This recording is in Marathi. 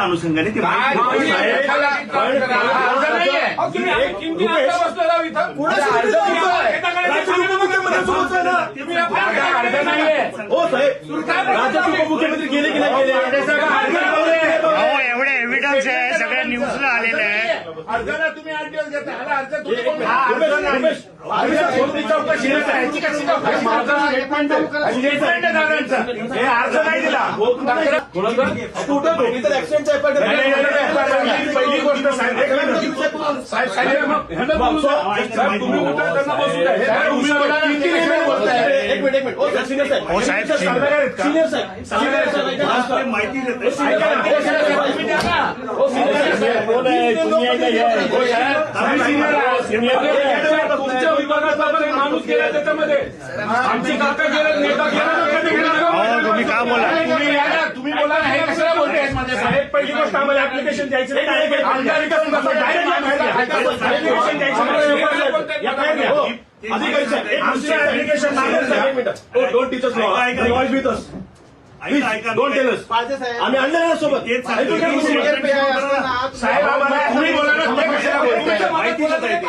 अनुषंगाने ती माहिती मुख्यमंत्री गेले की नाही एवढे एव्हिडन्स आहे सगळ्या न्यूजला आलेलं आहे. अर्जाला तुम्ही 8 दिवस घेता अर्ज चौकशी हे अर्ज नाही दिला पहिली गोष्ट माहिती देते तुमच्या विभागाचा माणूस गेला त्याच्यामध्ये आमचे काका गेले नेता गेला तुम्ही का बोला तुम्ही बोला हे कशाला बोलते साहेब पहिली गोष्ट आम्हाला ऍप्लिकेशन द्यायचं don't teach us law with us don't tell us आम्ही आणलं सोबत साहेब आम्हाला तुम्ही बोला ना, कशाला बोलताय? माहिती देताय ते.